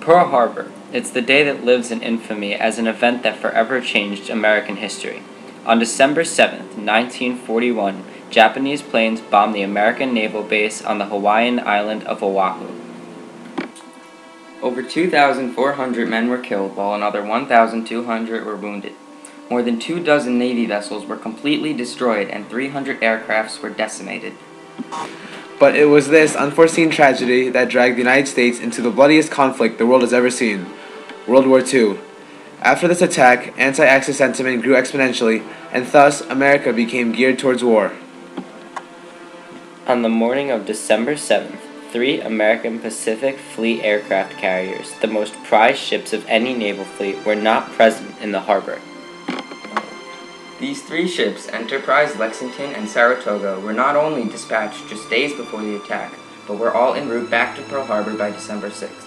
Pearl Harbor. It's the day that lives in infamy as an event that forever changed American history. On December 7th, 1941, Japanese planes bombed the American naval base on the Hawaiian island of Oahu. Over 2,400 men were killed, while another 1,200 were wounded. More than 24 Navy vessels were completely destroyed, and 300 aircrafts were decimated. But it was this unforeseen tragedy that dragged the United States into the bloodiest conflict the world has ever seen, World War II. After this attack, anti-Axis sentiment grew exponentially, and thus America became geared towards war. On the morning of December 7th, 3 American Pacific Fleet aircraft carriers, the most prized ships of any naval fleet, were not present in the harbor. These 3 ships, Enterprise, Lexington, and Saratoga, were not only dispatched just days before the attack, but were all en route back to Pearl Harbor by December 6th.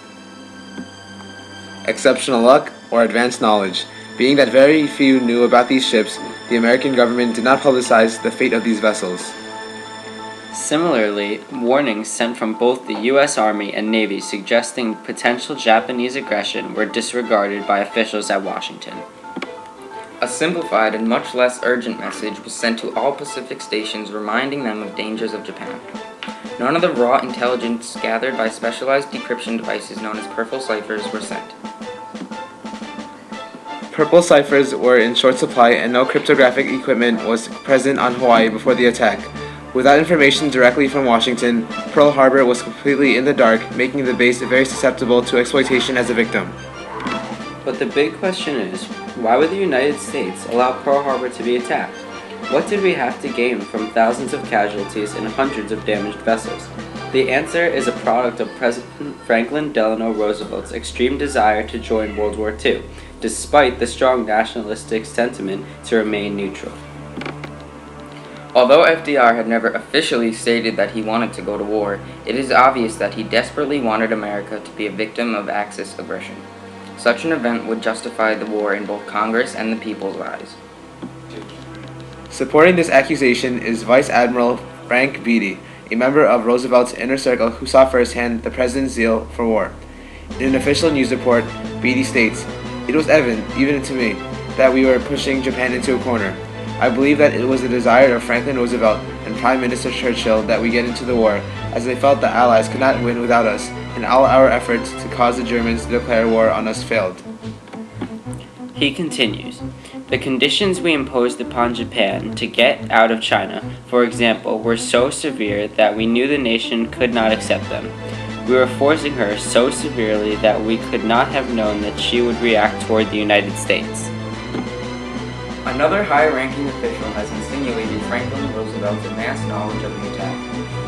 Exceptional luck or advanced knowledge. Being that very few knew about these ships, the American government did not publicize the fate of these vessels. Similarly, warnings sent from both the U.S. Army and Navy suggesting potential Japanese aggression were disregarded by officials at Washington. A simplified and much less urgent message was sent to all Pacific stations reminding them of dangers of Japan. None of the raw intelligence gathered by specialized decryption devices known as purple ciphers were sent. Purple ciphers were in short supply and no cryptographic equipment was present on Hawaii before the attack. Without information directly from Washington, Pearl Harbor was completely in the dark, making the base very susceptible to exploitation as a victim. But the big question is, why would the United States allow Pearl Harbor to be attacked? What did we have to gain from thousands of casualties and hundreds of damaged vessels? The answer is a product of President Franklin Delano Roosevelt's extreme desire to join World War II, despite the strong nationalistic sentiment to remain neutral. Although FDR had never officially stated that he wanted to go to war, it is obvious that he desperately wanted America to be a victim of Axis aggression. Such an event would justify the war in both Congress and the people's eyes. Supporting this accusation is Vice Admiral Frank Beatty, a member of Roosevelt's inner circle who saw firsthand the president's zeal for war. In an official news report, Beatty states, "It was evident, even to me, that we were pushing Japan into a corner. I believe that it was the desire of Franklin Roosevelt and Prime Minister Churchill that we get into the war, as they felt the Allies could not win without us, and all our efforts to cause the Germans to declare war on us failed." He continues, "The conditions we imposed upon Japan to get out of China, for example, were so severe that we knew the nation could not accept them. We were forcing her so severely that we could not have known that she would react toward the United States." Another high-ranking official has insinuated Franklin Roosevelt's advanced knowledge of the attack.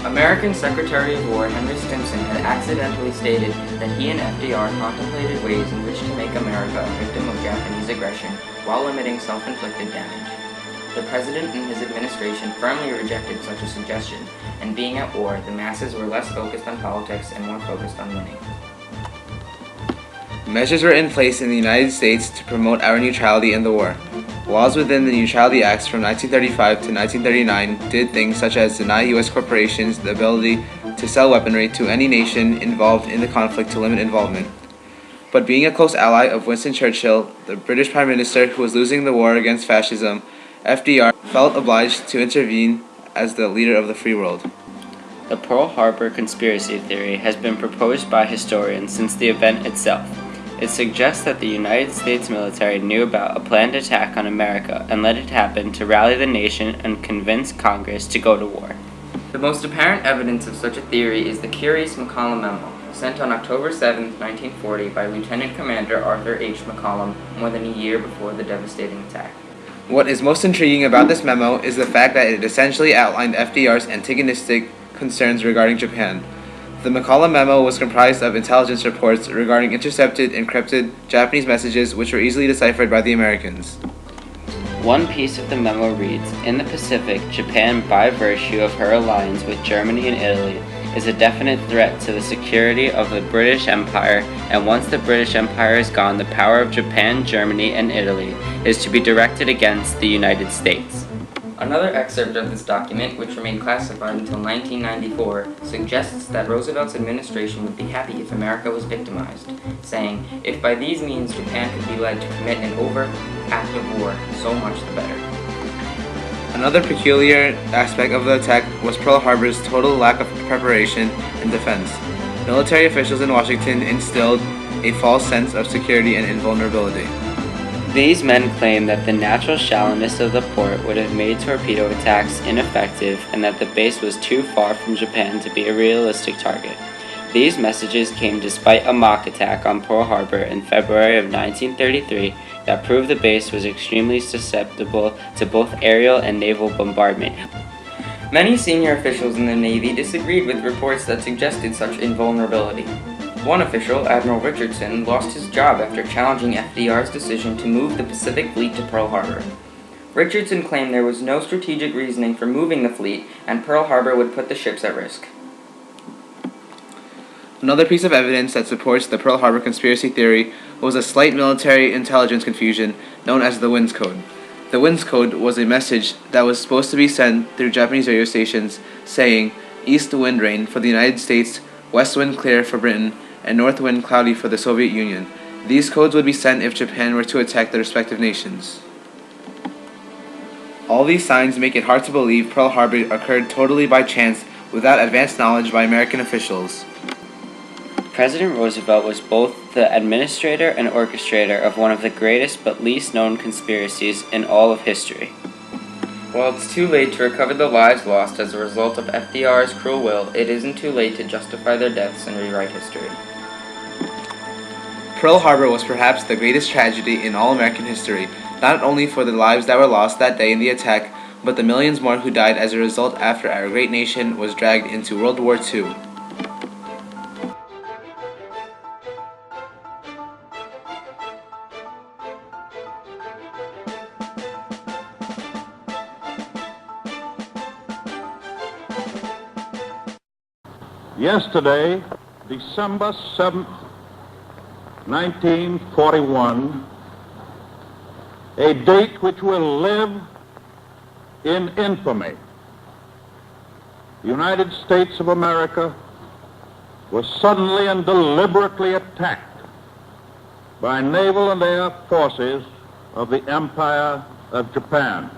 American Secretary of War Henry Stimson had accidentally stated that he and FDR contemplated ways in which to make America a victim of Japanese aggression while limiting self-inflicted damage. The President and his administration firmly rejected such a suggestion, and being at war, the masses were less focused on politics and more focused on winning. Measures were in place in the United States to promote our neutrality in the war. Laws within the Neutrality Acts from 1935 to 1939 did things such as deny U.S. corporations the ability to sell weaponry to any nation involved in the conflict to limit involvement. But being a close ally of Winston Churchill, the British Prime Minister who was losing the war against fascism, FDR felt obliged to intervene as the leader of the free world. The Pearl Harbor conspiracy theory has been proposed by historians since the event itself. It suggests that the United States military knew about a planned attack on America and let it happen to rally the nation and convince Congress to go to war. The most apparent evidence of such a theory is the curious McCollum memo, sent on October 7, 1940 by Lieutenant Commander Arthur H. McCollum more than a year before the devastating attack. What is most intriguing about this memo is the fact that it essentially outlined FDR's antagonistic concerns regarding Japan. The McCollum memo was comprised of intelligence reports regarding intercepted, encrypted Japanese messages which were easily deciphered by the Americans. One piece of the memo reads, "In the Pacific, Japan, by virtue of her alliance with Germany and Italy, is a definite threat to the security of the British Empire, and once the British Empire is gone, the power of Japan, Germany, and Italy is to be directed against the United States." Another excerpt of this document, which remained classified until 1994, suggests that Roosevelt's administration would be happy if America was victimized, saying, "If by these means Japan could be led to commit an overt act of war, so much the better." Another peculiar aspect of the attack was Pearl Harbor's total lack of preparation and defense. Military officials in Washington instilled a false sense of security and invulnerability. These men claimed that the natural shallowness of the port would have made torpedo attacks ineffective and that the base was too far from Japan to be a realistic target. These messages came despite a mock attack on Pearl Harbor in February of 1933 that proved the base was extremely susceptible to both aerial and naval bombardment. Many senior officials in the Navy disagreed with reports that suggested such invulnerability. One official, Admiral Richardson, lost his job after challenging FDR's decision to move the Pacific Fleet to Pearl Harbor. Richardson claimed there was no strategic reasoning for moving the fleet, and Pearl Harbor would put the ships at risk. Another piece of evidence that supports the Pearl Harbor conspiracy theory was a slight military intelligence confusion known as the Winds Code. The Winds Code was a message that was supposed to be sent through Japanese radio stations saying, "East wind rain for the United States, west wind clear for Britain, and north wind cloudy for the Soviet Union." These codes would be sent if Japan were to attack the respective nations. All these signs make it hard to believe Pearl Harbor occurred totally by chance without advanced knowledge by American officials. President Roosevelt was both the administrator and orchestrator of one of the greatest but least known conspiracies in all of history. While it's too late to recover the lives lost as a result of FDR's cruel will, it isn't too late to justify their deaths and rewrite history. Pearl Harbor was perhaps the greatest tragedy in all American history, not only for the lives that were lost that day in the attack, but the millions more who died as a result after our great nation was dragged into World War II. Yesterday, December 7th, 1941, a date which will live in infamy. The United States of America was suddenly and deliberately attacked by naval and air forces of the Empire of Japan.